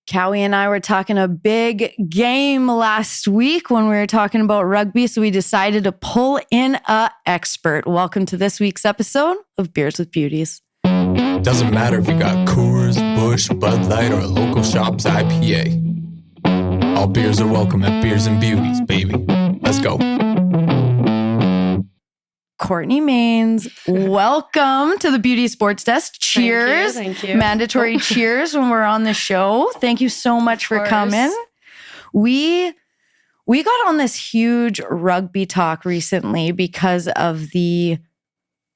Cowie and I were talking a big game last week when we were talking about rugby, so we decided to pull in a expert. Welcome to this week's episode of Beers with Beauties. Doesn't matter if you got Coors, Busch, Bud Light, or a local shop's IPA. All beers are welcome at Beers and Beauties, baby. Let's go. Courtney Maines, welcome to the Beauties Sports Desk. Cheers. Thank you. Mandatory cheers when we're on the show. Thank you so much for coming. We got on this huge rugby talk recently because of the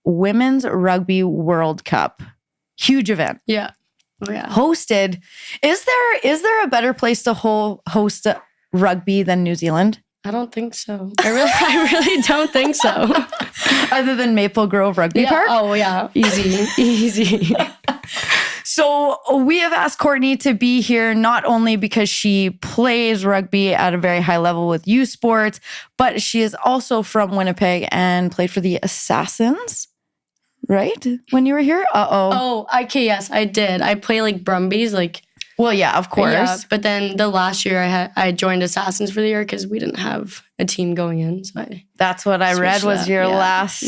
Women's Rugby World Cup. Huge event. Yeah. Oh, yeah. Hosted. Is there a better place to host rugby than New Zealand? I don't think so. I really don't think so. Other than Maple Grove Rugby Park? Oh, yeah. Easy. So we have asked Courtney to be here not only because she plays rugby at a very high level with USPORT, but she is also from Winnipeg and played for the Assassins, right? When you were here? Oh, okay, yes, I did. I play like Brumbies, like... Well, yeah, of course. Yeah, but then the last year I joined Assassins for the year because we didn't have a team going in. So that's what I read was your last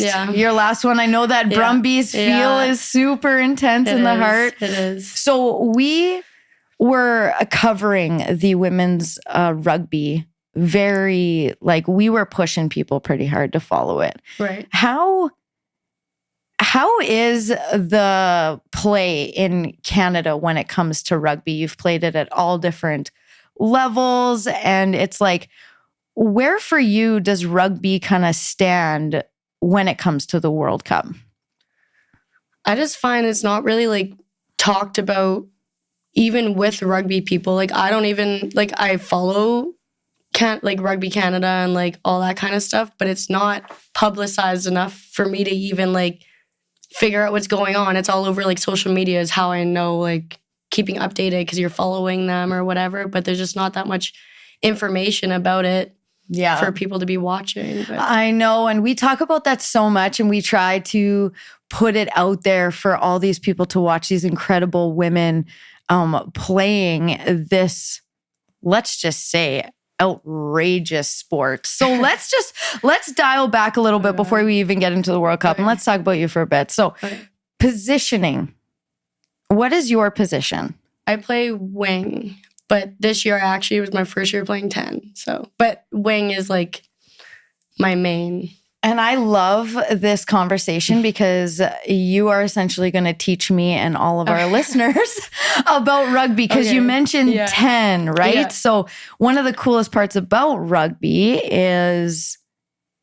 one. I know that Brumbies feel is super intense in the heart. It is. So we were covering the women's rugby we were pushing people pretty hard to follow it. Right. How is the play in Canada when it comes to rugby? You've played it at all different levels, and it's like, where for you does rugby kind of stand when it comes to the World Cup? I just find it's not really like talked about even with rugby people. Like I don't even I follow Rugby Canada and like all that kind of stuff, but it's not publicized enough for me to even like figure out what's going on. It's all over like social media is how I know like keeping updated because you're following them or whatever, but there's just not that much information about it for people to be watching. But. I know, and we talk about that so much, and we try to put it out there for all these people to watch these incredible women playing this, let's just say, outrageous sport. So let's dial back a little bit before we even get into the World Cup, and let's talk about you for a bit. So positioning, what is your position? I play wing, but this year it was my first year playing 10. So, but wing is like my main. And I love this conversation because you are essentially going to teach me and all of our listeners about rugby because you mentioned 10, right? Yeah. So one of the coolest parts about rugby is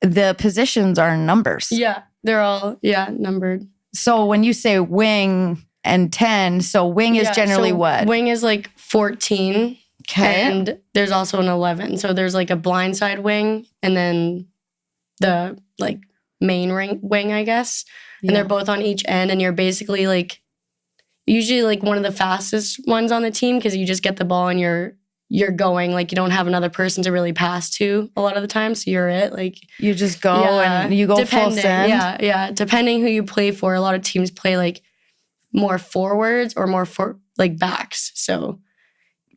the positions are numbers. Yeah, they're all, numbered. So when you say wing and 10, so wing is generally what? Wing is like 14. Okay. And there's also an 11. So there's like a blindside wing and then the like main wing, I guess. And they're both on each end. And you're basically like usually like one of the fastest ones on the team because you just get the ball and you're going. Like you don't have another person to really pass to a lot of the time. So you're it. Like you just go and you go full send. Yeah. Depending who you play for, a lot of teams play like more forwards or more for like backs. So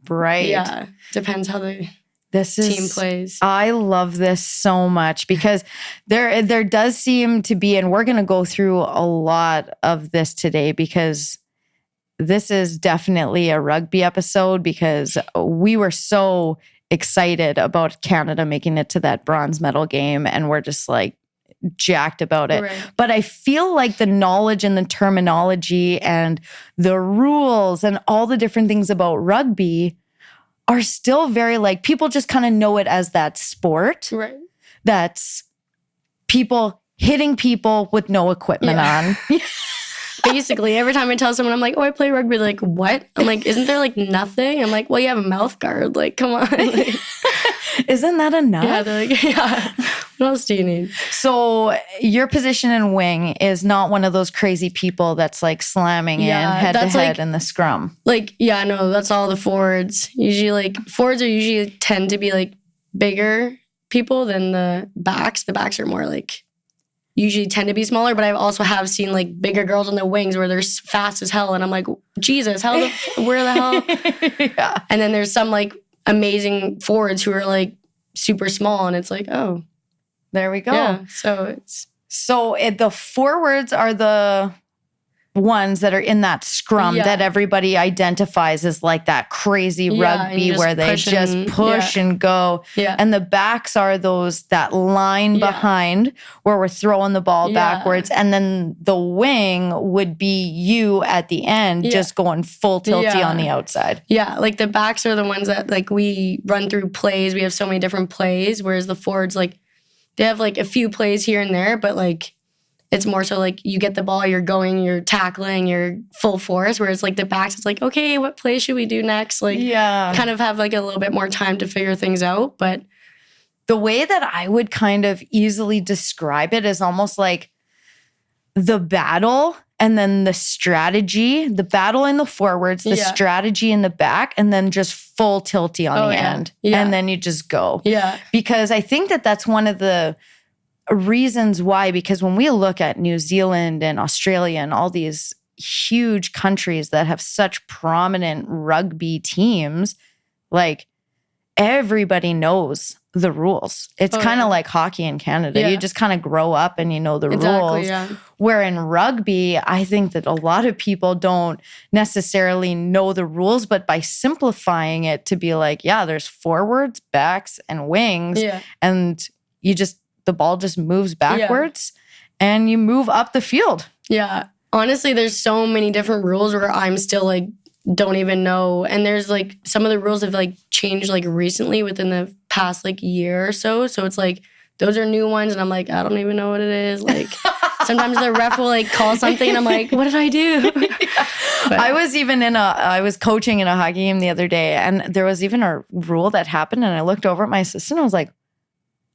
yeah, depends how the team plays. I love this so much because there does seem to be, and we're going to go through a lot of this today because this is definitely a rugby episode because we were so excited about Canada making it to that bronze medal game and we're just like jacked about it. Right. But I feel like the knowledge and the terminology and the rules and all the different things about rugby are still very like, people just kind of know it as that sport. Right. That's people hitting people with no equipment on. Basically, every time I tell someone, I'm like, oh, I play rugby. They're like, what? I'm like, isn't there like nothing? I'm like, well, you have a mouth guard. Like, come on. Like, isn't that enough? Yeah, they're like, yeah. What else do you need? So your position in wing is not one of those crazy people that's like slamming in head to head in the scrum. Like, yeah, no, that's all the forwards. Usually like forwards tend to be like bigger people than the backs. The backs are more like usually tend to be smaller, but I also have seen like bigger girls on the wings where they're fast as hell. And I'm like, Jesus, where the hell? Yeah. And then there's some like amazing forwards who are like super small. And it's like, oh, There we go. yeah. So it's, The forwards are the ones that are in that scrum that everybody identifies as like that crazy rugby where they just push and go. Yeah. And the backs are that line behind where we're throwing the ball backwards. And then the wing would be you at the end just going full tilty on the outside. Yeah. Like the backs are the ones that like we run through plays. We have so many different plays, whereas the forwards, like they have like a few plays here and there, but like it's more so like you get the ball, you're going, you're tackling, you're full force. Whereas like the backs, it's like, okay, what play should we do next? Like kind of have like a little bit more time to figure things out. But the way that I would kind of easily describe it is almost like the battle and then the strategy, the battle in the forwards, the strategy in the back, and then just full tilty on the end. Yeah. And then you just go. Yeah. Because I think that that's one of the reasons why, because when we look at New Zealand and Australia and all these huge countries that have such prominent rugby teams, like everybody knows the rules. It's kind of like hockey in Canada. You just kind of grow up and you know the rules. Yeah. Where in rugby, I think that a lot of people don't necessarily know the rules, but by simplifying it to be like, there's forwards, backs, and wings, and the ball just moves backwards and you move up the field. Yeah. Honestly, there's so many different rules where I'm still like, don't even know. And there's like, some of the rules have like changed like recently within the past like year or so. So it's like, those are new ones. And I'm like, I don't even know what it is. Like sometimes the ref will like call something and I'm like, what did I do? I was coaching in a hockey game the other day and there was even a rule that happened and I looked over at my assistant and I was like,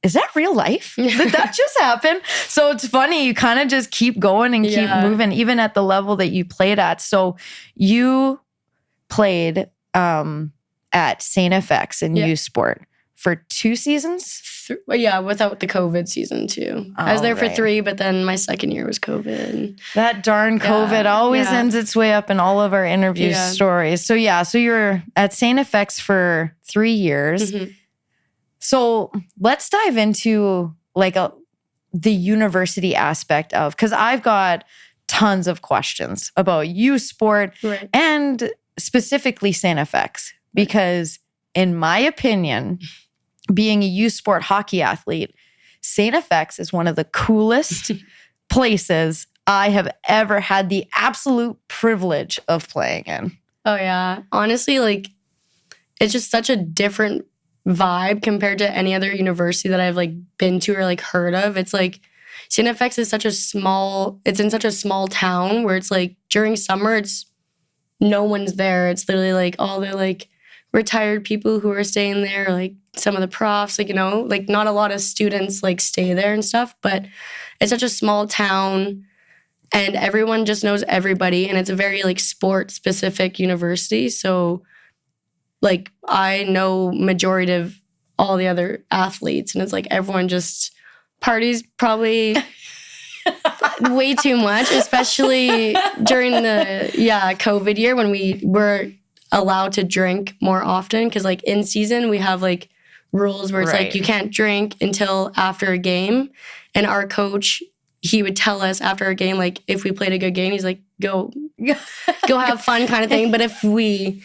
is that real life? Did that just happen? So it's funny. You kind of just keep going and keep moving, even at the level that you played at. So you played at St. FX in USPORT for 2 seasons? Without the COVID season too. I was there for 3, but then my second year was COVID. That darn COVID always ends its way up in all of our interview stories. So you're at St. FX for 3 years. Mm-hmm. So let's dive into like the university aspect of, because I've got tons of questions about USPORT and specifically St. FX, because in my opinion, being a USPORT hockey athlete, St. FX is one of the coolest places I have ever had the absolute privilege of playing in. Oh yeah. Honestly, like it's just such a different vibe compared to any other university that I've like been to or like heard of. It's like St. FX is it's in such a small town where it's like during summer it's no one's there. It's literally like all the like retired people who are staying there, like some of the profs, like, you know, like not a lot of students like stay there and stuff, but it's such a small town and everyone just knows everybody and it's a very like sport specific university. So like I know majority of all the other athletes and it's like everyone just parties probably way too much, especially during the COVID year when we were allowed to drink more often because like in season we have like rules where it's like you can't drink until after a game. And our coach, he would tell us after a game, like if we played a good game, he's like, go have fun kind of thing. But if we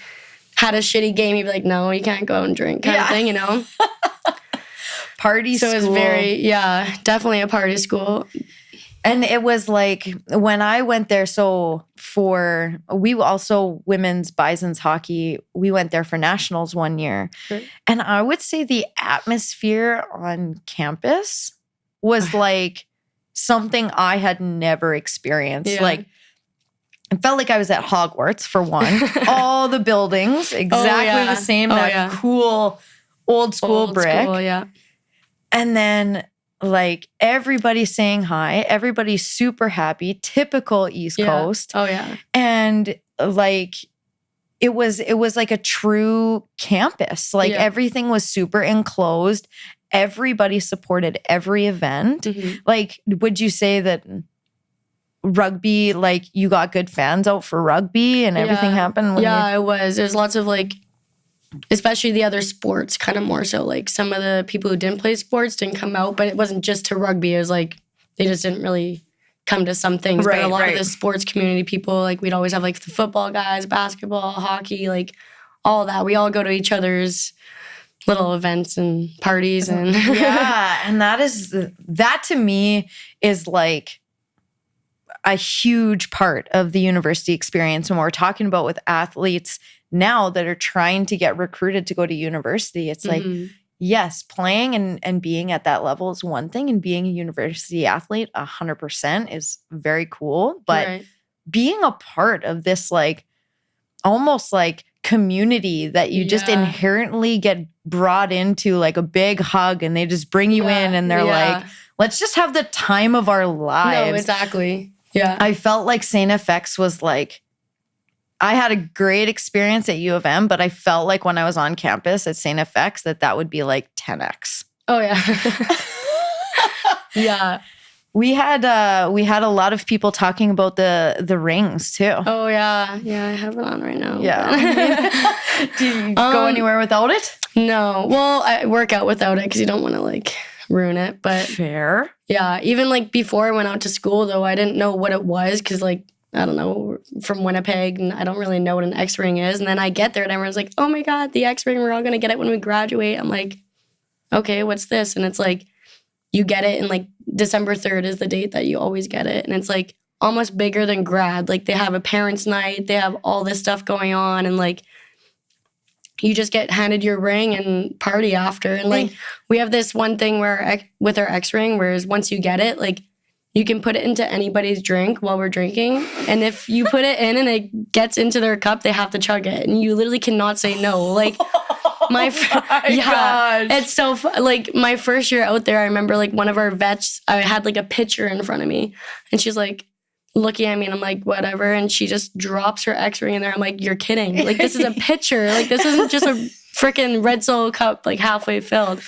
had a shitty game, he'd be like, no, you can't go out and drink kind of thing, you know? Party school. So it was very, definitely a party school. And it was like when I went there, we also women's Bisons hockey, we went there for nationals one year. Right. And I would say the atmosphere on campus was like something I had never experienced. Yeah. Like it felt like I was at Hogwarts for one. All the buildings, exactly the same, cool old school brick. And then like everybody's saying hi, everybody's super happy, typical East Coast. Oh yeah. And like it was like a true campus. Like everything was super enclosed. Everybody supported every event. Like, would you say that rugby, like you got good fans out for rugby and everything happened? It was. There's lots of like, especially the other sports, kind of more so. Like some of the people who didn't play sports didn't come out, but it wasn't just to rugby. It was like they just didn't really come to some things. But a lot of the sports community people, like we'd always have like the football guys, basketball, hockey, like all that. We all go to each other's little events and parties. And and that to me is like a huge part of the university experience. And what we're talking about with athletes now that are trying to get recruited to go to university, it's like, yes, playing and being at that level is one thing, and being a university athlete 100% is very cool. But being a part of this, like, almost like community that you just inherently get brought into, like a big hug, and they just bring you in and they're like, let's just have the time of our lives. No, exactly. Yeah. I felt like St. FX was like, I had a great experience at U of M, but I felt like when I was on campus at St. FX that would be like 10x. Oh yeah. Yeah. We had a lot of people talking about the rings too. Oh yeah. Yeah, I have it on right now. Yeah. Do you go anywhere without it? No. Well, I work out without it because you don't want to like ruin it. But fair. Yeah. Even like before I went out to school though, I didn't know what it was because like, I don't know, from Winnipeg, and I don't really know what an X-ring is. And then I get there and everyone's like, oh my God, the X-ring, we're all going to get it when we graduate. I'm like, okay, what's this? And it's like, you get it, and like December 3rd is the date that you always get it. And it's like almost bigger than grad. Like they have a parents' night, they have all this stuff going on, and like you just get handed your ring and party after. And like we have this one thing where with our X-ring, whereas once you get it, like you can put it into anybody's drink while we're drinking. And if you put it in and it gets into their cup, they have to chug it. And you literally cannot say no. Like gosh. It's so like my first year out there, I remember like one of our vets, I had like a pitcher in front of me, and she's like looking at me, and I'm like, whatever. And she just drops her X-ring in there. I'm like, you're kidding. Like this is a pitcher. Like this isn't just a freaking Red Solo cup, like halfway filled.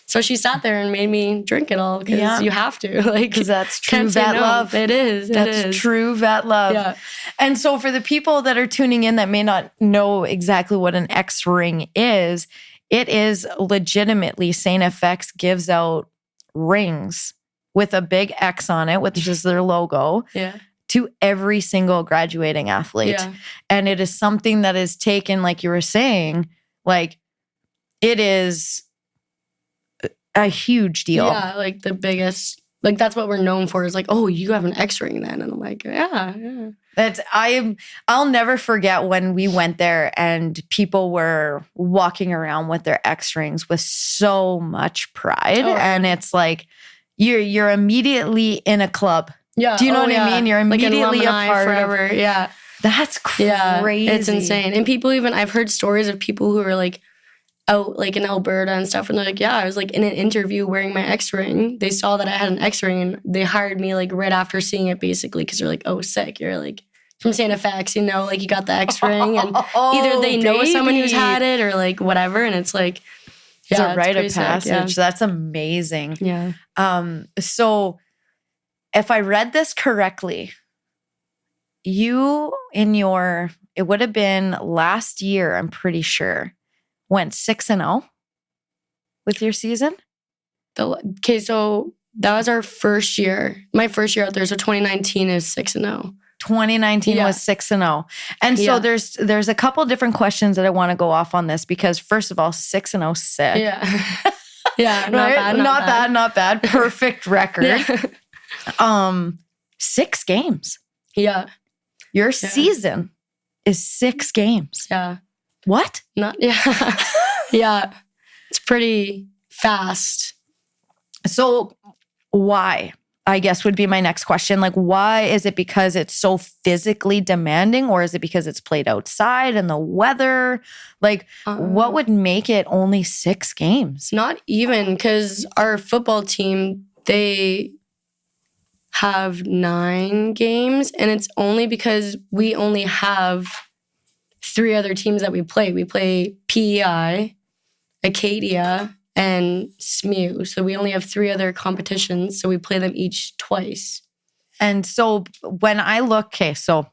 So she sat there and made me drink it all because you have to. Like, because that's true vet love. It is. That's true vet love. Yeah. And so for the people that are tuning in that may not know exactly what an X-ring is, it is legitimately St. FX gives out rings with a big X on it, which is their logo, to every single graduating athlete. Yeah. And it is something that is taken, like you were saying, like it is a huge deal. Yeah, like the biggest, like that's what we're known for is like, oh, you have an X-ring then. And I'm like, yeah. I'll never forget when we went there and people were walking around with their X-rings with so much pride. And it's like, you're immediately in a club. Yeah. Do you know what I mean? You're immediately like a part forever. of it. Yeah. That's crazy. Yeah, it's insane. And people I've heard stories of people who are like, out like in Alberta and stuff, and they're like, yeah, I was like in an interview wearing my X-ring. They saw that I had an X-ring and they hired me like right after seeing it, basically, because they're like, oh, sick, you're like from St. FX, you know, like you got the X-ring, and either they know someone who's had it or like whatever, and it's like, it's a rite of passage. Sick, That's amazing. Yeah. So if I read this correctly, you it would have been last year, I'm pretty sure, went 6-0 with your season? Okay, so that was our first year. My first year out there. So 2019 is 6-0. 2019 was 6-0. And so there's a couple different questions that I want to go off on this because first of all, 6-0 sick. Yeah. Yeah, not bad. Perfect record. 6 games. Yeah. Your season is 6 games. Yeah. What? Yeah. It's pretty fast. So why? I guess would be my next question. Like, why is it because it's so physically demanding, or is it because it's played outside and the weather? Like, what would make it only 6 games? Not even, because our football team, they have 9 games, and it's only because we only have 3 other teams that we play. We play PEI, Acadia, and SMU. So we only have 3 other competitions. So we play them each twice. And so when I look, okay, so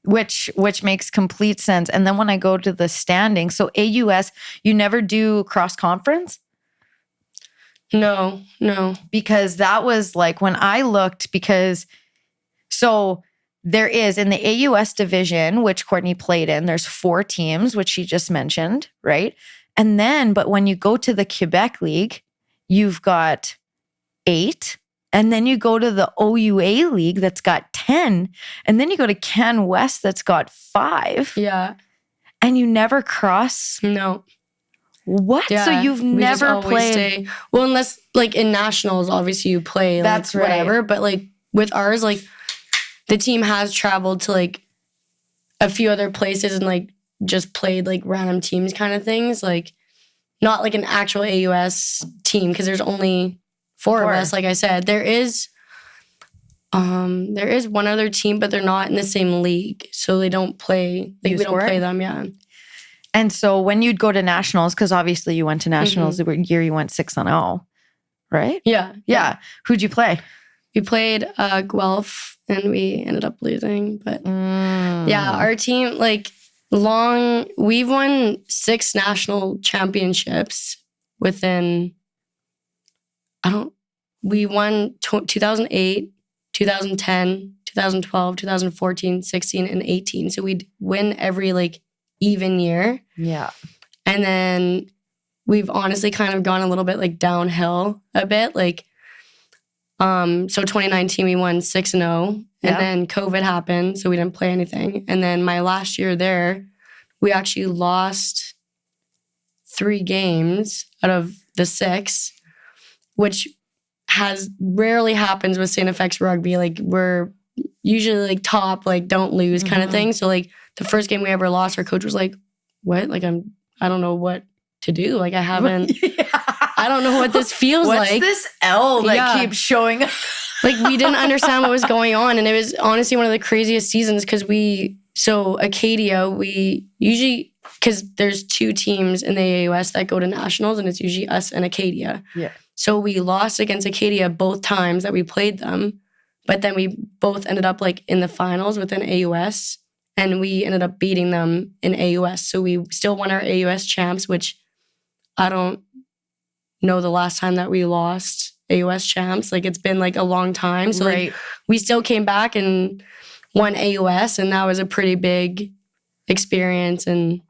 which makes complete sense. And then when I go to the standings, so AUS, you never do cross conference? No. Because that was like when I looked, because so there is in the AUS division, which Courtney played in, there's 4 teams, which she just mentioned, right? And then, but when you go to the Quebec League, you've got 8. And then you go to the OUA League that's got 10. And then you go to Can West that's got 5. Yeah. And you never cross? No. What? Yeah, so you've never played? Well, unless like in nationals, obviously you play. That's like, right. Whatever. But like with ours, like the team has traveled to like a few other places and like just played like random teams kind of things. Like not like an actual AUS team because there's only 4 of us. Like I said, there is one other team, but they're not in the same league, so they don't play. Like, we don't play them. Yeah. And so when you'd go to nationals, because obviously you went to nationals the year you went 6-0, right? Yeah. Who'd you play? We played Guelph and we ended up losing. But yeah, our team, like we've won 6 national championships within, we won 2008, 2010, 2012, 2014, 16, and 18. So we'd win every like even year. Yeah. And then we've honestly kind of gone a little bit like downhill a bit. Like, so 2019 we won 6-0 and then COVID happened. So we didn't play anything. And then my last year there, we actually lost 3 games out of the 6, which rarely happens with St. FX rugby. Like we're usually like top, like don't lose kind of thing. So like the first game we ever lost, our coach was like, what? Like I don't know what to do. Like I haven't, I don't know what this feels What's like. this L that keeps showing up? Like we didn't understand what was going on. And it was honestly one of the craziest seasons because Acadia, we usually, because there's 2 teams in the AUS that go to nationals and it's usually us and Acadia. Yeah. So we lost against Acadia both times that we played them, but then we both ended up like in the finals within AUS and we ended up beating them in AUS. So we still won our AUS champs, which I don't know the last time that we lost AUS champs. Like it's been like a long time. So like we still came back and won AUS and that was a pretty big experience. And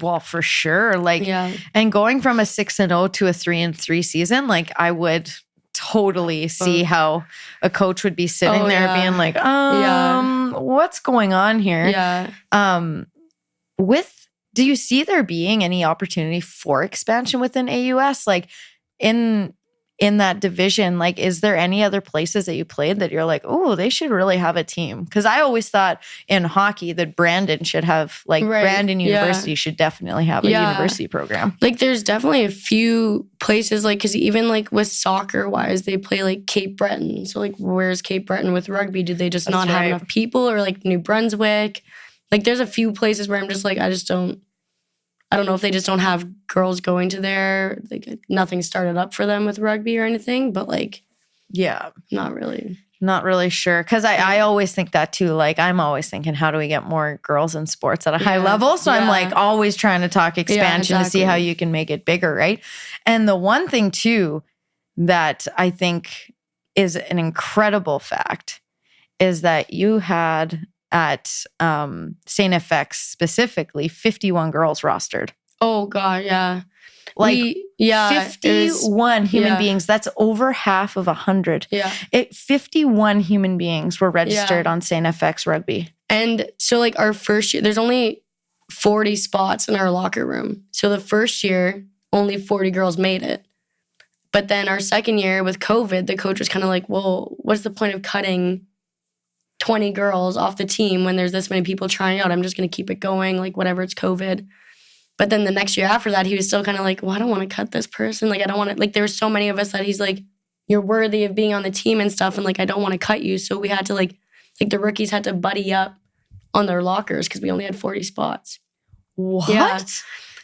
well, for sure. Like, and going from a 6-0 to a 3-3 season, like I would totally see how a coach would be sitting there being like, what's going on here? Yeah. Do you see there being any opportunity for expansion within AUS? Like in that division, like, is there any other places that you played that you're like, oh, they should really have a team? Because I always thought in hockey that Brandon should have, like, Brandon University should definitely have a university program. Like, there's definitely a few places, like, because even, like, with soccer-wise, they play, like, Cape Breton. So, like, where's Cape Breton with rugby? Do they just not have enough people? Or, like, New Brunswick? Like, there's a few places where I'm just like, I don't know if they just don't have girls going to there. Like nothing started up for them with rugby or anything, but like, not really. Not really sure. Because I always think that too. Like I'm always thinking, how do we get more girls in sports at a high level? So I'm like always trying to talk expansion to see how you can make it bigger, right? And the one thing too that I think is an incredible fact is that you had at St. FX specifically 51 girls rostered. Oh God, yeah. Like 51 human beings. That's over half of 100. Yeah. 51 human beings were registered on St. FX rugby. And so like our first year, there's only 40 spots in our locker room. So the first year, only 40 girls made it. But then our second year with COVID, the coach was kind of like, well, what's the point of cutting 20 girls off the team when there's this many people trying out? I'm just going to keep it going, like whatever, it's COVID. But then the next year after that, he was still kind of like, well, I don't want to cut this person. Like, I don't want to, like, there were so many of us that he's like, you're worthy of being on the team and stuff. And like, I don't want to cut you. So we had to like the rookies had to buddy up on their lockers because we only had 40 spots. What? Yeah.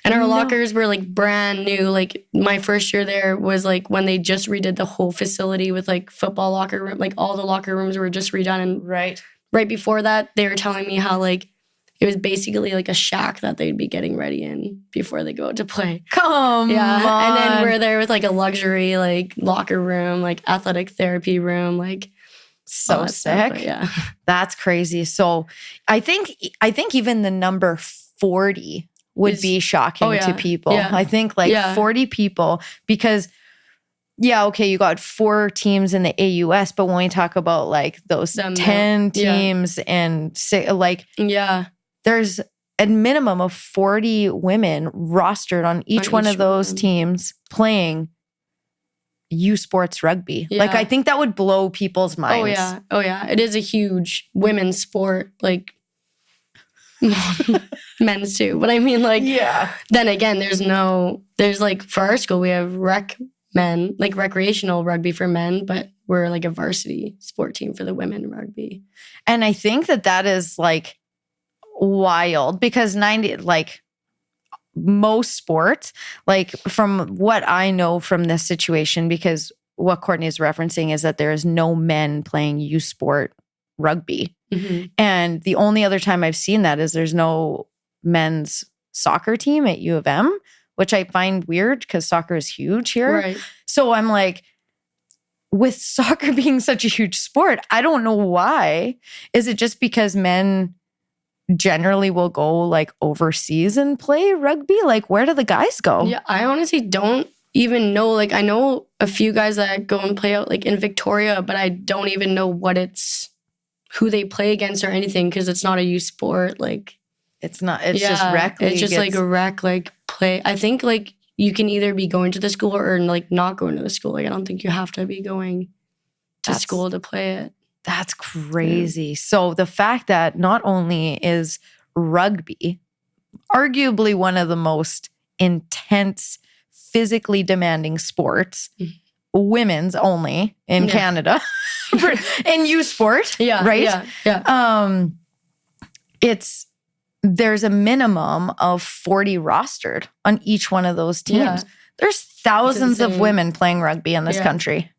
And our No. lockers were like brand new. Like my first year there was like when they just redid the whole facility with like football locker room. Like all the locker rooms were just redone. And right before that, they were telling me how like it was basically like a shack that they'd be getting ready in before they go out to play. Come on. And then we're there with like a luxury like locker room, like athletic therapy room, like so all that sick. stuff, but yeah. That's crazy. So I think even the number 40 would be shocking to people. Yeah. I think like 40 people because okay, you got 4 teams in the AUS, but when we talk about like those 10 teams and like there's a minimum of 40 women rostered on each one of those teams playing USports rugby. Yeah. Like I think that would blow people's minds. Oh yeah. It is a huge women's sport, like men's too. But I mean like then again, there's like for our school we have rec men, like recreational rugby for men, but we're like a varsity sport team for the women rugby. And I think that is like wild because most sports, like from what I know from this situation, because what Courtney is referencing is that there is no men playing USport rugby. Mm-hmm. And the only other time I've seen that is there's no men's soccer team at U of M, which I find weird because soccer is huge here. Right. So I'm like, with soccer being such a huge sport, I don't know why. Is it just because men generally will go like overseas and play rugby? Like, where do the guys go? Yeah, I honestly don't even know. Like, I know a few guys that go and play out like in Victoria, but I don't even know who they play against or anything because it's not a youth sport. Like, it's not. It's just rec. It's just like a rec like play. I think like you can either be going to the school or like not going to the school. Like, I don't think you have to be going to school to play it. That's crazy. Yeah. So the fact that not only is rugby arguably one of the most intense, physically demanding sports, women's only in Canada, in USport, right? Yeah. There's a minimum of 40 rostered on each one of those teams. Yeah. There's thousands of women playing rugby in this country.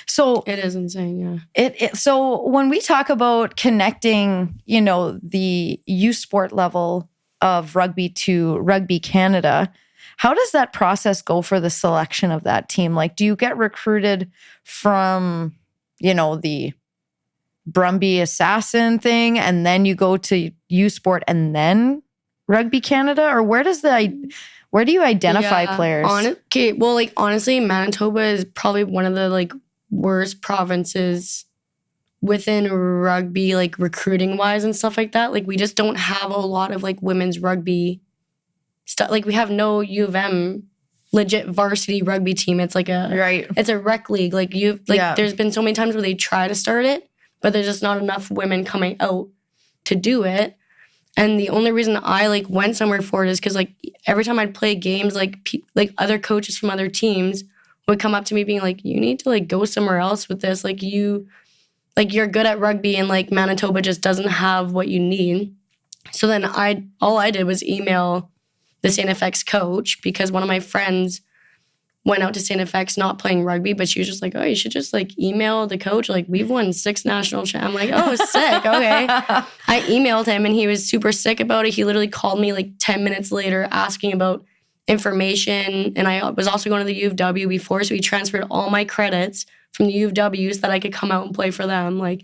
So it is insane, yeah. So when we talk about connecting, the USport level of rugby to Rugby Canada, how does that process go for the selection of that team? Like, do you get recruited from, the Brumby Assassin thing, and then you go to USport and then Rugby Canada, or where do you identify players? Honestly, Manitoba is probably one of the like worst provinces within rugby, like recruiting wise and stuff like that. Like, we just don't have a lot of like women's rugby stuff. Like, we have no U of M legit varsity rugby team. It's like it's a rec league. Like, there's been so many times where they try to start it, but there's just not enough women coming out to do it. And the only reason I like went somewhere for it is because like every time I'd play games, like other coaches from other teams would come up to me being like, you need to like go somewhere else with this. Like, you're good at rugby and like Manitoba just doesn't have what you need. So then all I did was email the St. FX coach because one of my friends went out to St. FX not playing rugby, but she was just like, oh, you should just like email the coach. Like, we've won 6 national I'm like, oh, sick. Okay. I emailed him and he was super sick about it. He literally called me like 10 minutes later asking about information. And I was also going to the U of W before. So he transferred all my credits from the U of W so that I could come out and play for them. Like,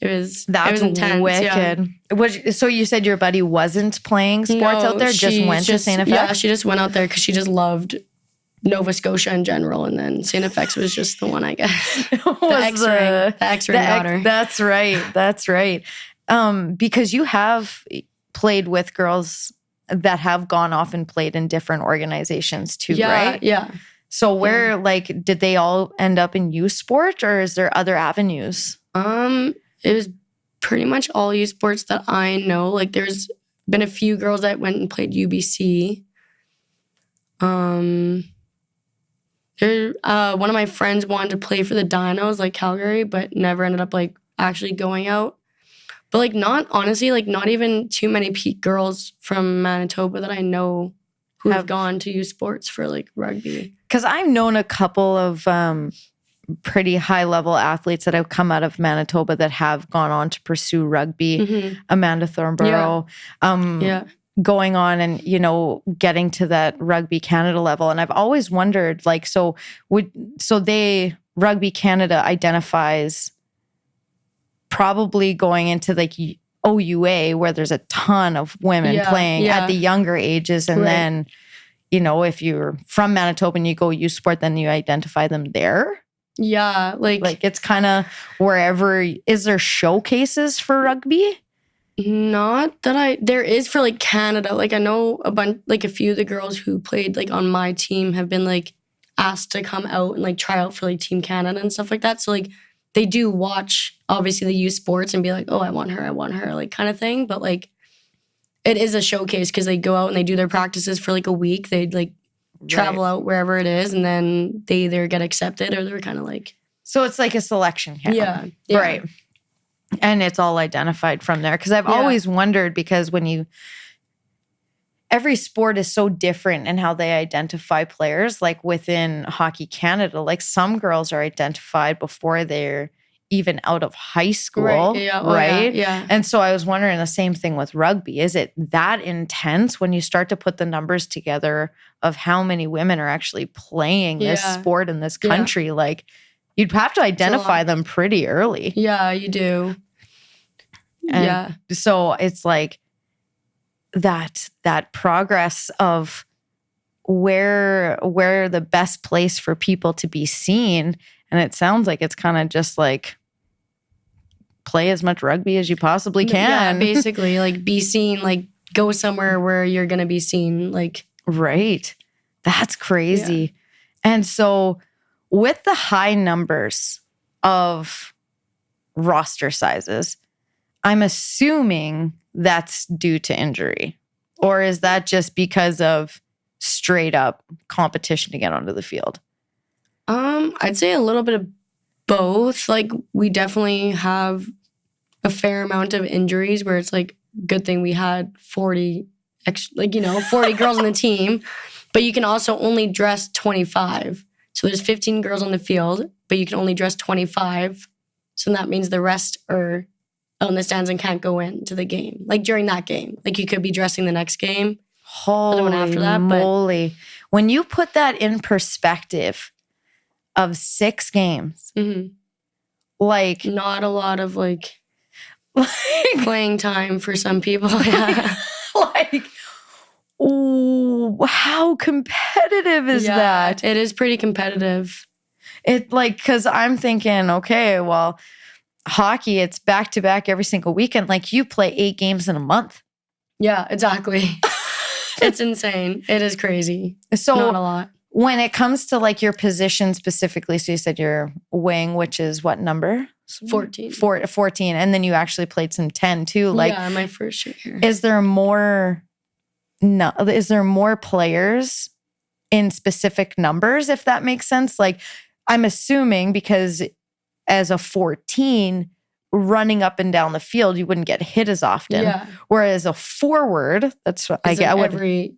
it was intense. Wicked. Yeah. So you said your buddy wasn't playing sports out there, just went to St. FX? Yeah, she just went out there because she just loved Nova Scotia in general, and then St. FX was just the one, I guess. The X-ring got her. That's right. Because you have played with girls that have gone off and played in different organizations too, right? Yeah. So where, did they all end up in USport, or is there other avenues? It was pretty much all USports that I know. Like, there's been a few girls that went and played UBC. One of my friends wanted to play for the Dinos, like Calgary, but never ended up like actually going out. But like not honestly, like not even too many girls from Manitoba that I know who have gone to USPORT for like rugby. Because I've known a couple of pretty high level athletes that have come out of Manitoba that have gone on to pursue rugby. Amanda Thornborough, going on and, you know, getting to that Rugby Canada level. And I've always wondered, like, Rugby Canada identifies probably going into like OUA where there's a ton of women playing at the younger ages. And then, you know, if you're from Manitoba and you go USPORT, then you identify them there. Yeah. Like it's kind of wherever. Is there showcases for rugby? Not that there is for like Canada. Like I know a few of the girls who played like on my team have been like asked to come out and like try out for like Team Canada and stuff like that. So like they do watch obviously the USPORT and be like, oh, I want her, like kind of thing. But like it is a showcase because they go out and they do their practices for like a week. They'd like travel out wherever it is and then they either get accepted or they're kind of like. So it's like a selection camp. Yeah. Right. And it's all identified from there. Because I've always wondered, because every sport is so different in how they identify players. Like within Hockey Canada, like some girls are identified before they're even out of high school. Right. Yeah. Right. Yeah. And so I was wondering the same thing with rugby. Is it that intense when you start to put the numbers together of how many women are actually playing this sport in this country? Like you'd have to identify them pretty early. Yeah, you do. And so it's like that progress of where the best place for people to be seen. And it sounds like it's kind of just like play as much rugby as you possibly can. Yeah, basically like be seen, like go somewhere where you're going to be seen. Like, right. That's crazy. Yeah. And so with the high numbers of roster sizes, I'm assuming that's due to injury. Or is that just because of straight up competition to get onto the field? I'd say a little bit of both. Like we definitely have a fair amount of injuries where it's like good thing we had 40 girls on the team, but you can also only dress 25. So there's 15 girls on the field, but you can only dress 25. So that means the rest are out in the stands and can't go into the game. Like during that game, like you could be dressing the next game. Holy one after that, moly. When you put that in perspective of 6 games, like not a lot of like playing time for some people. Yeah. Like, ooh, how competitive is that? It is pretty competitive. It like, because I'm thinking, okay, well, hockey, it's back to back every single weekend. Like you play 8 games in a month. Yeah, exactly. It's insane. It is crazy. So not a lot. When it comes to like your position specifically, so you said your wing, which is what number? 14. 14. And then you actually played some 10 too. Like, yeah, my first year. Is there more players in specific numbers, if that makes sense? Like I'm assuming because as a 14, running up and down the field, you wouldn't get hit as often. Yeah. Whereas a forward, that's what I get.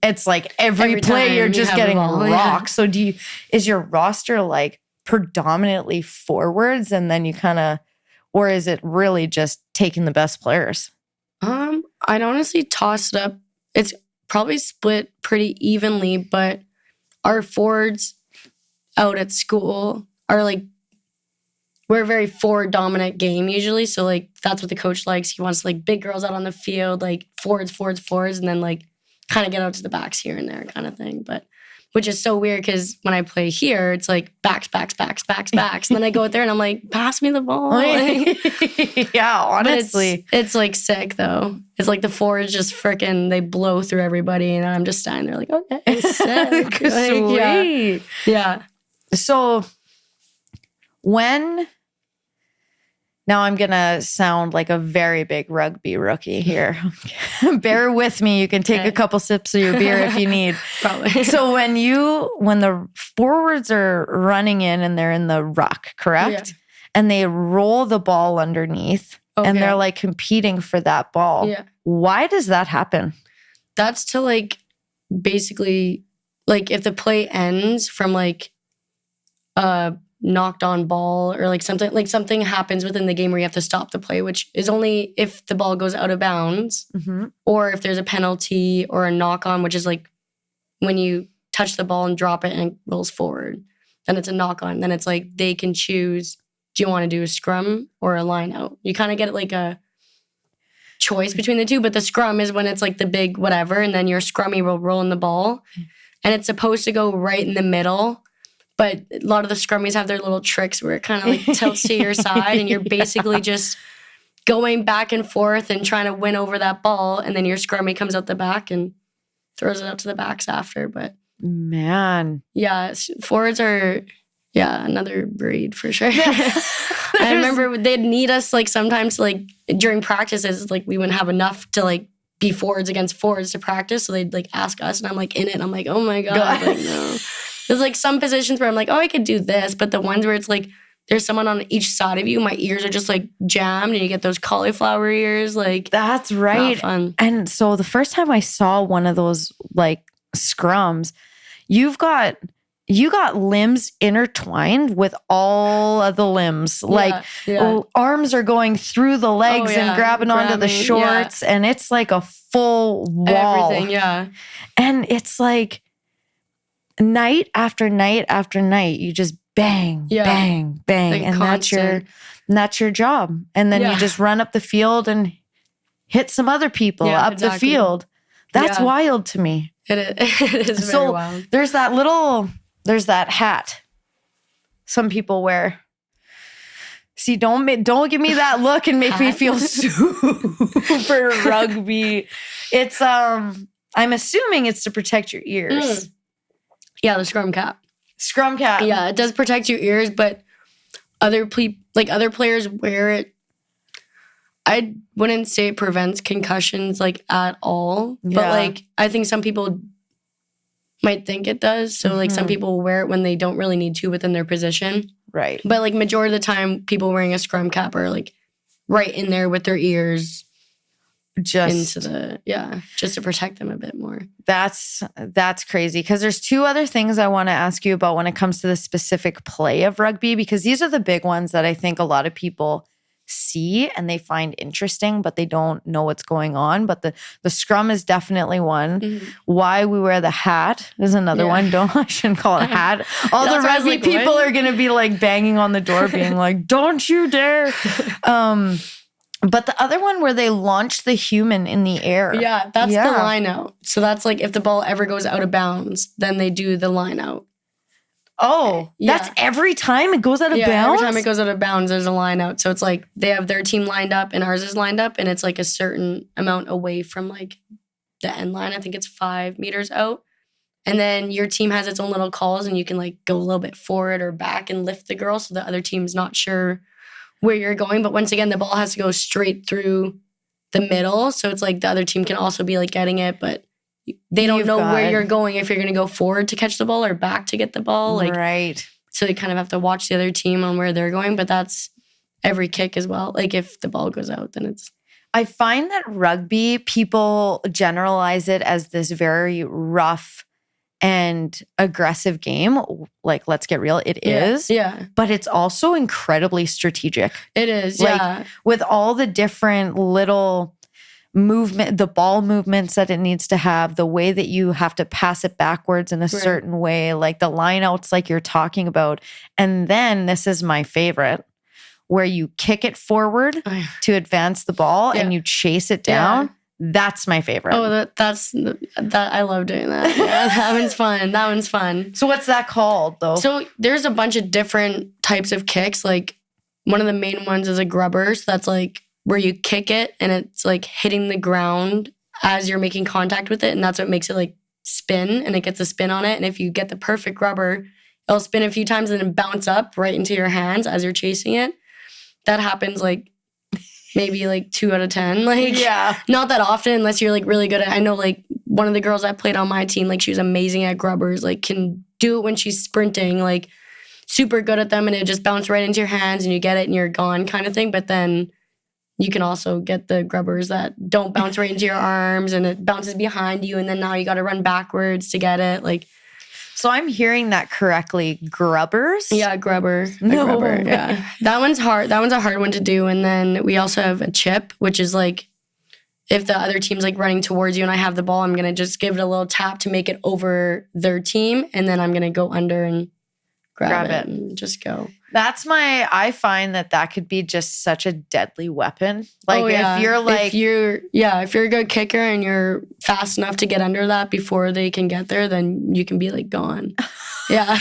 It's like every play you're just getting rocked. So is your roster like predominantly forwards and then you kind of, or is it really just taking the best players? I'd honestly toss it up. It's probably split pretty evenly, but our forwards out at school are like, we're a very forward dominant game usually. So like that's what the coach likes. He wants like big girls out on the field, like forwards, and then like kind of get out to the backs here and there kind of thing. But which is so weird because when I play here, it's like backs. And then I go out there and I'm like, pass me the ball. Like, yeah, honestly. It's like sick though. It's like the forwards just freaking, they blow through everybody and I'm just standing there like, okay, sick. Like, sweet. Yeah. So now I'm going to sound like a very big rugby rookie here. Bear with me. You can take a couple sips of your beer if you need. Probably. So when the forwards are running in and they're in the ruck, correct? Yeah. And they roll the ball underneath. and they're like competing for that ball. Yeah. Why does that happen? That's to like basically like if the play ends from like a knocked on ball or like something happens within the game where you have to stop the play, which is only if the ball goes out of bounds or if there's a penalty or a knock on, which is like when you touch the ball and drop it and it rolls forward, then it's a knock on. Then it's like they can choose, do you want to do a scrum or a line out? You kind of get like a choice between the two, but the scrum is when it's like the big whatever, and then your scrummy will roll in the ball and it's supposed to go right in the middle. But a lot of the scrummies have their little tricks where it kind of like tilts to your side and you're basically just going back and forth and trying to win over that ball. And then your scrummy comes out the back and throws it out to the backs after. But man, yeah, forwards are, another breed for sure. I remember they'd need us like sometimes like during practices, like we wouldn't have enough to like be forwards against forwards to practice. So they'd like ask us and I'm like in it. And I'm like, oh my God. Like, no. There's like some positions where I'm like, oh, I could do this. But the ones where it's like, there's someone on each side of you, my ears are just like jammed and you get those cauliflower ears. Like, that's right. Not fun. And so the first time I saw one of those like scrums, you got limbs intertwined with all of the limbs. Arms are going through the legs and grabbing onto the shorts. And it's like a full wall. Everything, yeah. And it's like, night after night after night, you just bang, bang, bang. Like and constant. that's your job. And then you just run up the field and hit some other people the field. That's wild to me. It is very wild. There's that hat some people wear. See, don't give me that look and make me feel super rugby. It's I'm assuming it's to protect your ears. Yeah, the scrum cap. Scrum cap. Yeah, it does protect your ears, but other players wear it. I wouldn't say it prevents concussions like at all, but like I think some people might think it does. So like some people wear it when they don't really need to within their position. Right. But like majority of the time, people wearing a scrum cap are like right in there with their ears. Just to protect them a bit more. That's crazy, because there's two other things I want to ask you about when it comes to the specific play of rugby, because these are the big ones that I think a lot of people see and they find interesting, but they don't know what's going on. But the scrum is definitely one. Why we wear the hat is another one. I shouldn't call it a hat. All the rugby people are going to be like banging on the door being like, don't you dare. But the other one where they launch the human in the air. Yeah, that's the line out. So that's like if the ball ever goes out of bounds, then they do the line out. Oh, that's every time it goes out of bounds? Every time it goes out of bounds, there's a line out. So it's like they have their team lined up and ours is lined up, and it's like a certain amount away from like the end line. I think it's 5 meters out. And then your team has its own little calls and you can like go a little bit forward or back and lift the girl so the other team's not sure where you're going. But once again, the ball has to go straight through the middle. So it's like the other team can also be like getting it, but they don't know where you're going, if you're going to go forward to catch the ball or back to get the ball. Like, right. So you kind of have to watch the other team on where they're going, but that's every kick as well. Like if the ball goes out, then it's... I find that rugby, people generalize it as this very rough and aggressive game. Like, let's get real, it is. Yeah. But it's also incredibly strategic. It is, like, with all the different little movement, the ball movements that it needs to have, the way that you have to pass it backwards in a certain way, like the line outs like you're talking about. And then this is my favorite, where you kick it forward to advance the ball and you chase it down. That's my favorite. Oh, that's I love doing that. Yeah, that one's fun. That one's fun. So what's that called though? So there's a bunch of different types of kicks. Like one of the main ones is a grubber. So that's like where you kick it and it's like hitting the ground as you're making contact with it. And that's what makes it like spin, and it gets a spin on it. And if you get the perfect grubber, it'll spin a few times and then bounce up right into your hands as you're chasing it. That happens like maybe like 2 out of 10. Like, not that often unless you're like really good at it. I know like one of the girls that played on my team, like she was amazing at grubbers, like can do it when she's sprinting, like super good at them, and it just bounce right into your hands and you get it and you're gone kind of thing. But then you can also get the grubbers that don't bounce right into your arms and it bounces behind you. And then now you got to run backwards to get it. Like, So I'm hearing that correctly. Grubbers? yeah, grubber. No Grubber. way. Yeah. That one's hard. That one's a hard one to do. And then we also have a chip, which is like, if the other team's like running towards you and I have the ball, I'm going to just give it a little tap to make it over their team. And then I'm going to go under and grab it and just go. I find that could be just such a deadly weapon. Like if you're like, if you're a good kicker and you're fast enough to get under that before they can get there, then you can be like gone. Yeah.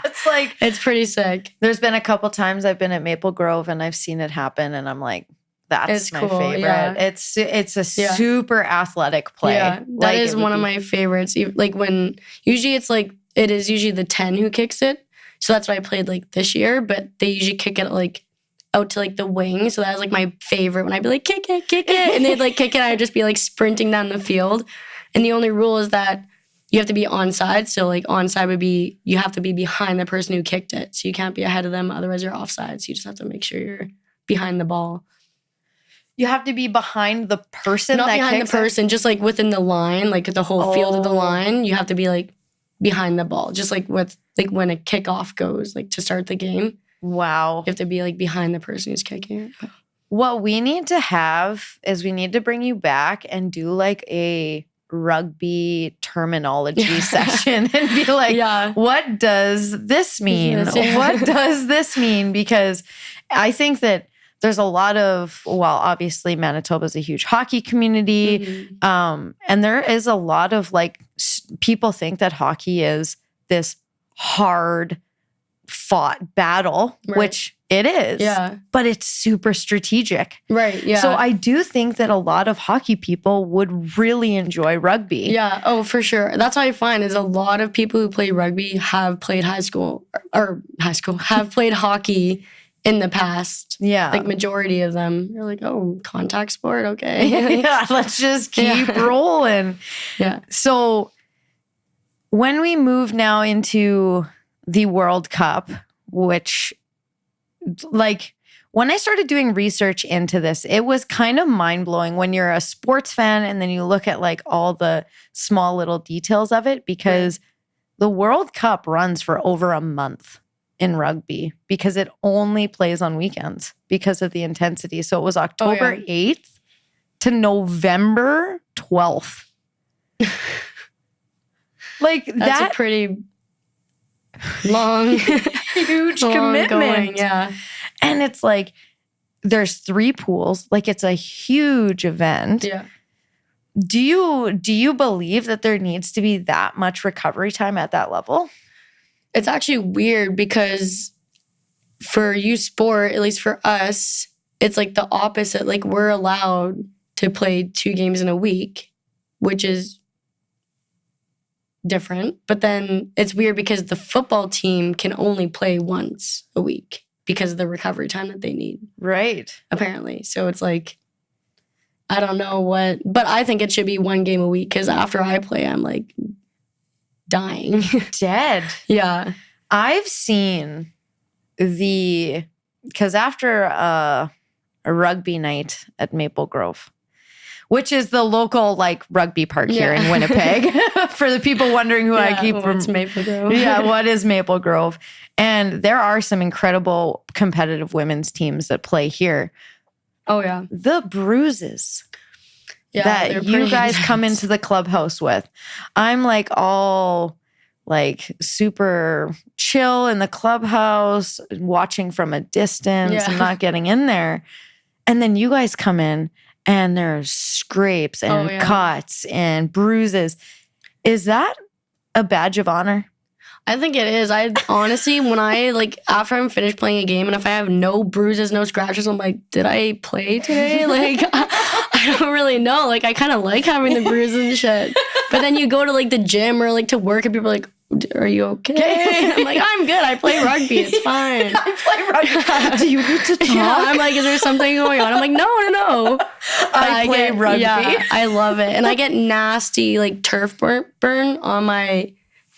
it's like, it's pretty sick. There's been a couple times I've been at Maple Grove and I've seen it happen and I'm like, that's my cool, favorite. yeah. It's a super athletic play. Yeah, that is one of my favorites. Like when usually it is usually the 10 who kicks it. So that's why I played like this year, but they usually kick it like out to like the wing. So that was like my favorite when I'd be like, kick it. And they'd like kick it. I'd just be like sprinting down the field. And the only rule is that you have to be onside. So like onside would be, you have to be behind the person who kicked it. So you can't be ahead of them. Otherwise you're offside. So you just have to make sure you're behind the ball. You have to be behind the person Not that behind kicks the person, just like within the line, like the whole field of the line. You have to be like behind the ball, just like with like when a kickoff goes, like to start the game. Wow. You have to be like behind the person who's kicking it. What we need to have is we need to bring you back and do like a rugby terminology session and be like, what does this mean? What does this mean? Because I think that there's a lot of, obviously Manitoba is a huge hockey community. And there is a lot of like, people think that hockey is this hard fought battle, which it is. Yeah. But it's super strategic. Right. Yeah. So I do think that a lot of hockey people would really enjoy rugby. Yeah. Oh, for sure. That's what I find is a lot of people who play rugby have played have played hockey in the past. Yeah. Like majority of them. You're like, oh, contact sport. Okay. Yeah. Let's just keep rolling. Yeah. So when we move now into the World Cup, which like when I started doing research into this, it was kind of mind blowing when you're a sports fan and then you look at like all the small little details of it, because the World Cup runs for over a month in rugby because it only plays on weekends because of the intensity. So it was October 8th to November 12th. Like that's a pretty long, huge commitment. Going, yeah. And it's like, there's 3 pools. Like it's a huge event. Yeah. Do you believe that there needs to be that much recovery time at that level? It's actually weird because for USPORT, at least for us, it's like the opposite. Like we're allowed to play 2 games in a week, which is different. But then it's weird because the football team can only play once a week because of the recovery time that they need. Right. Apparently. So it's like, I don't know what, but I think it should be 1 game a week because after I play, I'm like dying. Dead. Yeah. I've seen because after a rugby night at Maple Grove, which is the local like rugby park here in Winnipeg, for the people wondering who I keep from. What's Maple Grove? Yeah, what is Maple Grove? And there are some incredible competitive women's teams that play here. Oh, yeah. The bruises that you guys come into the clubhouse with. I'm like all like super chill in the clubhouse, watching from a distance. Yeah. I'm not getting in there. And then you guys come in and there's scrapes and cuts and bruises. Is that a badge of honor? I think it is. I honestly, when I like, after I'm finished playing a game and if I have no bruises, no scratches, I'm like, did I play today? Like, I don't really know. Like, I kind of like having the bruises and shit. But then you go to like the gym or like to work and people are like, are you okay? I'm like, I'm good. I play rugby. It's fine. I play rugby. Do you need to talk? Yeah, I'm like, is there something going on? I'm like, no. I play rugby. Yeah, I love it. And I get nasty like turf burn on my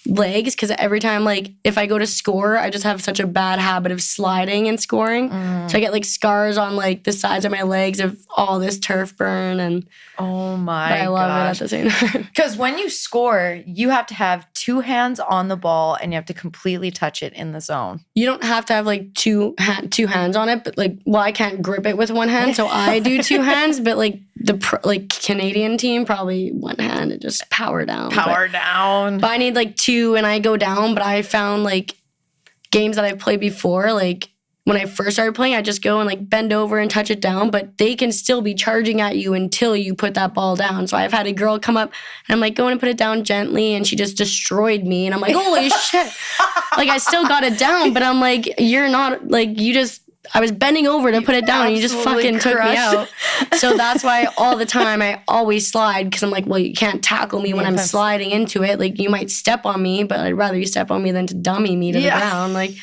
legs, because every time, like, if I go to score, I just have such a bad habit of sliding and scoring. So I get like scars on like the sides of my legs of all this turf burn, and oh my but I love gosh. it at the same time. Because when you score, you have to have 2 hands on the ball and you have to completely touch it in the zone. You don't have to have like two hands on it, but like, well, I can't grip it with one hand, so I do 2 hands. But like the Canadian team, probably one hand and just power down. But I need like 2, and I go down. But I found like games that I've played before, like when I first started playing, I just go and like bend over and touch it down, but they can still be charging at you until you put that ball down. So I've had a girl come up and I'm like, go and put it down gently, and she just destroyed me. And I'm like, holy shit. Like, I still got it down, but I'm like, you're not, like, I was bending over to put it down and you just fucking took me out. So that's why all the time I always slide, because I'm like, well, you can't tackle me when I'm sliding into it. Like, you might step on me, but I'd rather you step on me than to dummy me to the ground. Like,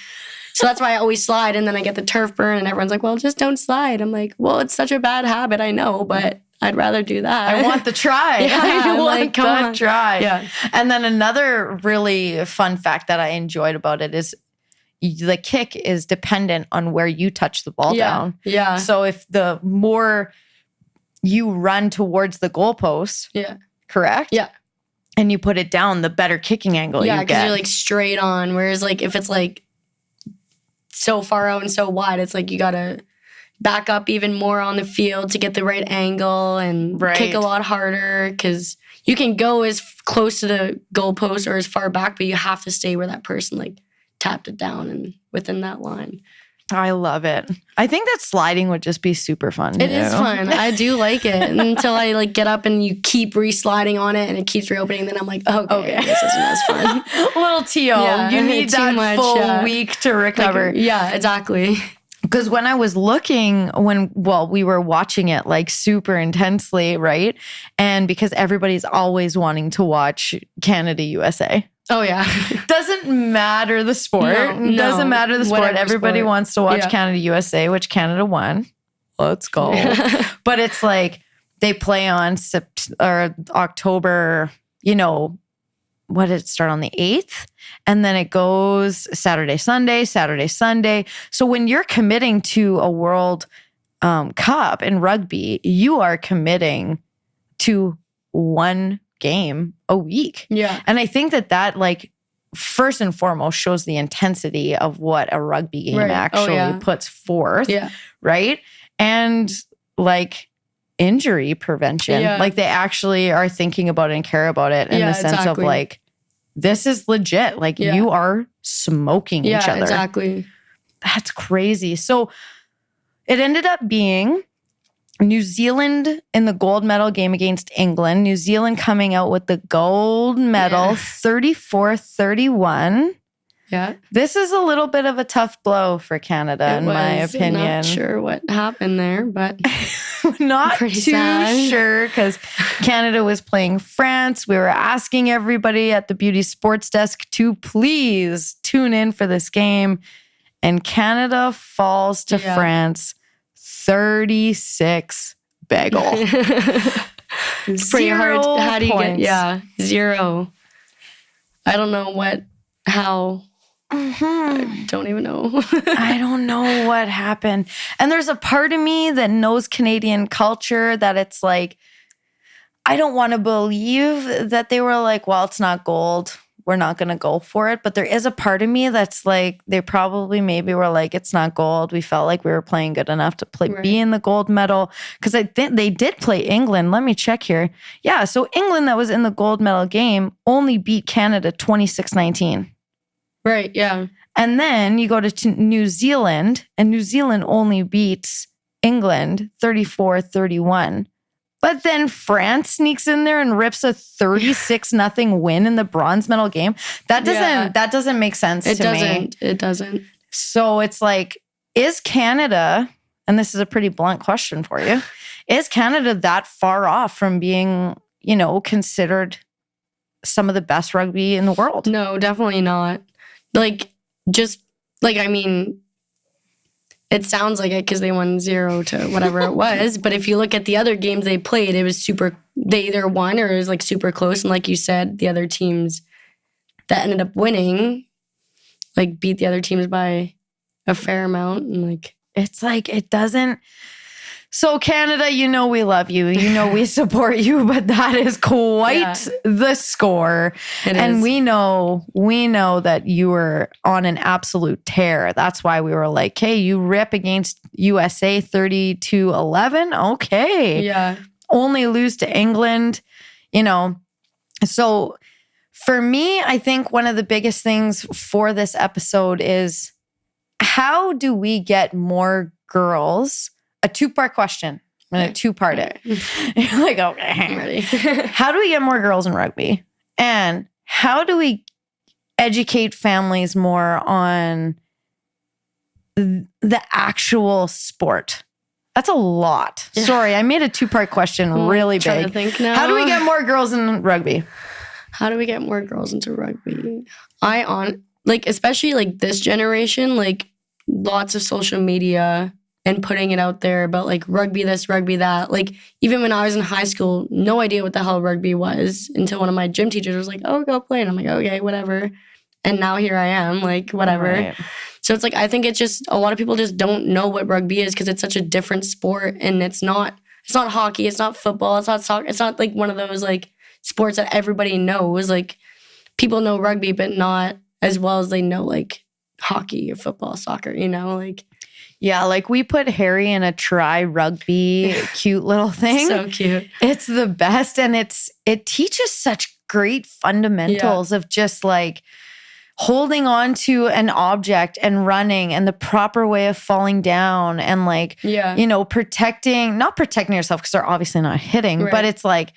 so that's why I always slide, and then I get the turf burn, and everyone's like, well, just don't slide. I'm like, well, it's such a bad habit, I know, but I'd rather do that. I want the try. Yeah, I want like, the try. Yeah. And then another really fun fact that I enjoyed about it is the kick is dependent on where you touch the ball down. Yeah. So if the more you run towards the goalpost, correct? Yeah. And you put it down, the better kicking angle you get. Yeah, because you're like straight on. Whereas like if it's like so far out and so wide, it's like you gotta back up even more on the field to get the right angle and kick a lot harder, because you can go as close to the goalpost or as far back, but you have to stay where that person like tapped it down and within that line. I love it. I think that sliding would just be super fun. It is fun. I do like it until I like get up and you keep re-sliding on it and it keeps reopening. Then I'm like, okay. This isn't as fun. Little T.O. You need that full week to recover. Like, exactly. Because when I was looking, we were watching it like super intensely, right? And because everybody's always wanting to watch Canada, USA. Oh, yeah. Doesn't matter the sport. Doesn't matter the sport. Everybody wants to watch Canada, USA, which Canada won. Let's go. But it's like they play on October, what did it start on the 8th? And then it goes Saturday, Sunday. So when you're committing to a World Cup in rugby, you are committing to one game a week. Yeah. And I think that like first and foremost shows the intensity of what a rugby game actually puts forth. Yeah. Right. And like injury prevention. Yeah. Like they actually are thinking about it and care about it in the sense of like, this is legit. Like you are smoking each other. Exactly. That's crazy. So it ended up being New Zealand in the gold medal game against England. New Zealand coming out with the gold medal, 34-31. Yeah. This is a little bit of a tough blow for Canada, in my opinion. Not sure what happened there, but not too sure, because Canada was playing France. We were asking everybody at the Beauties Sports Desk to please tune in for this game. And Canada falls to France 36 bagel. It's pretty hard. How do you get 0? I don't know how. I don't even know. I don't know what happened. And there's a part of me that knows Canadian culture that it's like, I don't want to believe that they were like, well, it's not gold, we're not going to go for it. But there is a part of me that's like, they probably maybe were like, it's not gold. We felt like we were playing good enough to be in the gold medal. Because I think they did play England. Let me check here. Yeah, so England that was in the gold medal game only beat Canada 26-19. Right, yeah. And then you go to New Zealand, and New Zealand only beats England 34-31. But then France sneaks in there and rips a 36-0 win in the bronze medal game. That doesn't make sense to me. It doesn't. So it's like, is Canada, and this is a pretty blunt question for you, is Canada that far off from being, considered some of the best rugby in the world? No, definitely not. It sounds like it because they won 0 to whatever it was. But if you look at the other games they played, it was they either won or it was like super close. And like you said, the other teams that ended up winning, like beat the other teams by a fair amount. And like, it's like, it doesn't. So Canada, you know, we love you. You know, we support you, but that is quite the score. And we know that you were on an absolute tear. That's why we were like, hey, you rip against USA 30-11. Okay. Yeah. Only lose to England, you know. So for me, I think one of the biggest things for this episode is, how do we get more girls? A 2-part question. I'm going to 2-part it. You're like, okay, I'm ready. How do we get more girls in rugby? And how do we educate families more on the actual sport? That's a lot. Yeah. Sorry, I made a 2-part question really big. To think now. How do we get more girls in rugby? How do we get more girls into rugby? Especially like this generation, like lots of social media and putting it out there about like rugby this, rugby that. Like even when I was in high school, no idea what the hell rugby was until one of my gym teachers was like, oh, go play. And I'm like, okay, whatever. And now here I am, like whatever. Right. So it's like, I think it's just, a lot of people just don't know what rugby is because it's such a different sport, and it's not hockey, it's not football, it's not soccer, it's not like one of those like sports that everybody knows. Like people know rugby, but not as well as they know like hockey or football, soccer, you know, like. Yeah, like we put Harry in a try rugby cute little thing. So cute. It's the best, and it teaches such great fundamentals of just like holding on to an object and running and the proper way of falling down and like, you know, not protecting yourself because they're obviously not hitting, but it's like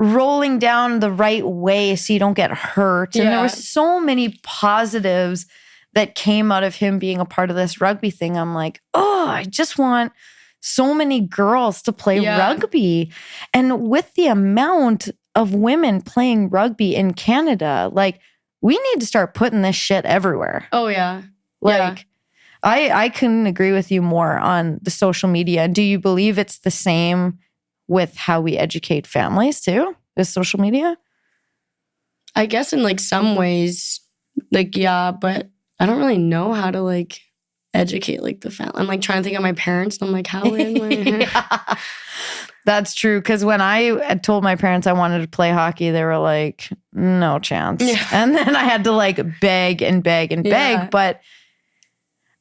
rolling down the right way so you don't get hurt. And there was so many positives that came out of him being a part of this rugby thing. I'm like, oh, I just want so many girls to play rugby. And with the amount of women playing rugby in Canada, like we need to start putting this shit everywhere. Oh, yeah. Like I couldn't agree with you more on the social media. Do you believe it's the same with how we educate families too, with social media? I guess in like some ways, like, yeah, but I don't really know how to like educate like the family. I'm like trying to think of my parents, and I'm like, how am I? That's true. Because when I had told my parents I wanted to play hockey, they were like, no chance. Yeah. And then I had to like beg and beg and beg. But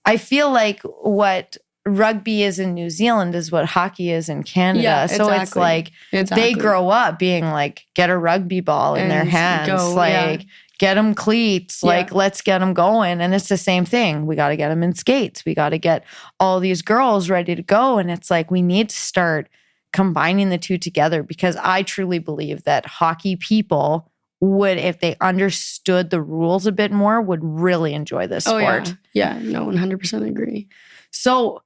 I feel like what rugby is in New Zealand is what hockey is in Canada. Yeah, so it's like they grow up being like, get a rugby ball in their hands. Get them cleats, like let's get them going. And it's the same thing. We got to get them in skates. We got to get all these girls ready to go. And it's like, we need to start combining the two together, because I truly believe that hockey people would, if they understood the rules a bit more, would really enjoy this sport. Yeah, no, 100% agree. So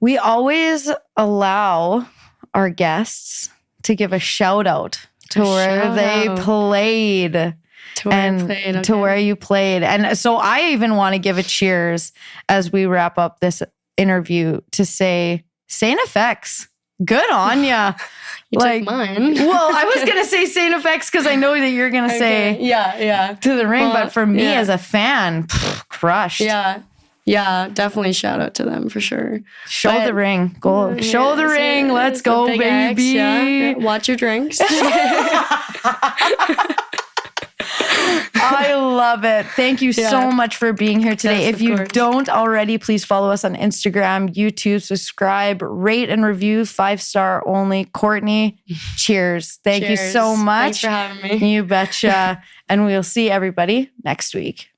we always allow our guests to give a shout out to where they played. To where you played. And so I even want to give a cheers as we wrap up this interview to say, St. FX, good on ya. You took mine. Well, I was going to say St. FX because I know that you're going to say to the ring. But for me as a fan, crushed. Yeah, definitely shout out to them for sure. Show the ring. Go. Show the ring. Let's go, baby. X, Watch your drinks. I love it. Thank you so much for being here today. If you don't already, please follow us on Instagram, YouTube, subscribe, rate and review, 5-star only. Courtney, cheers. Thank you so much. Thanks for having me. You betcha. And we'll see everybody next week.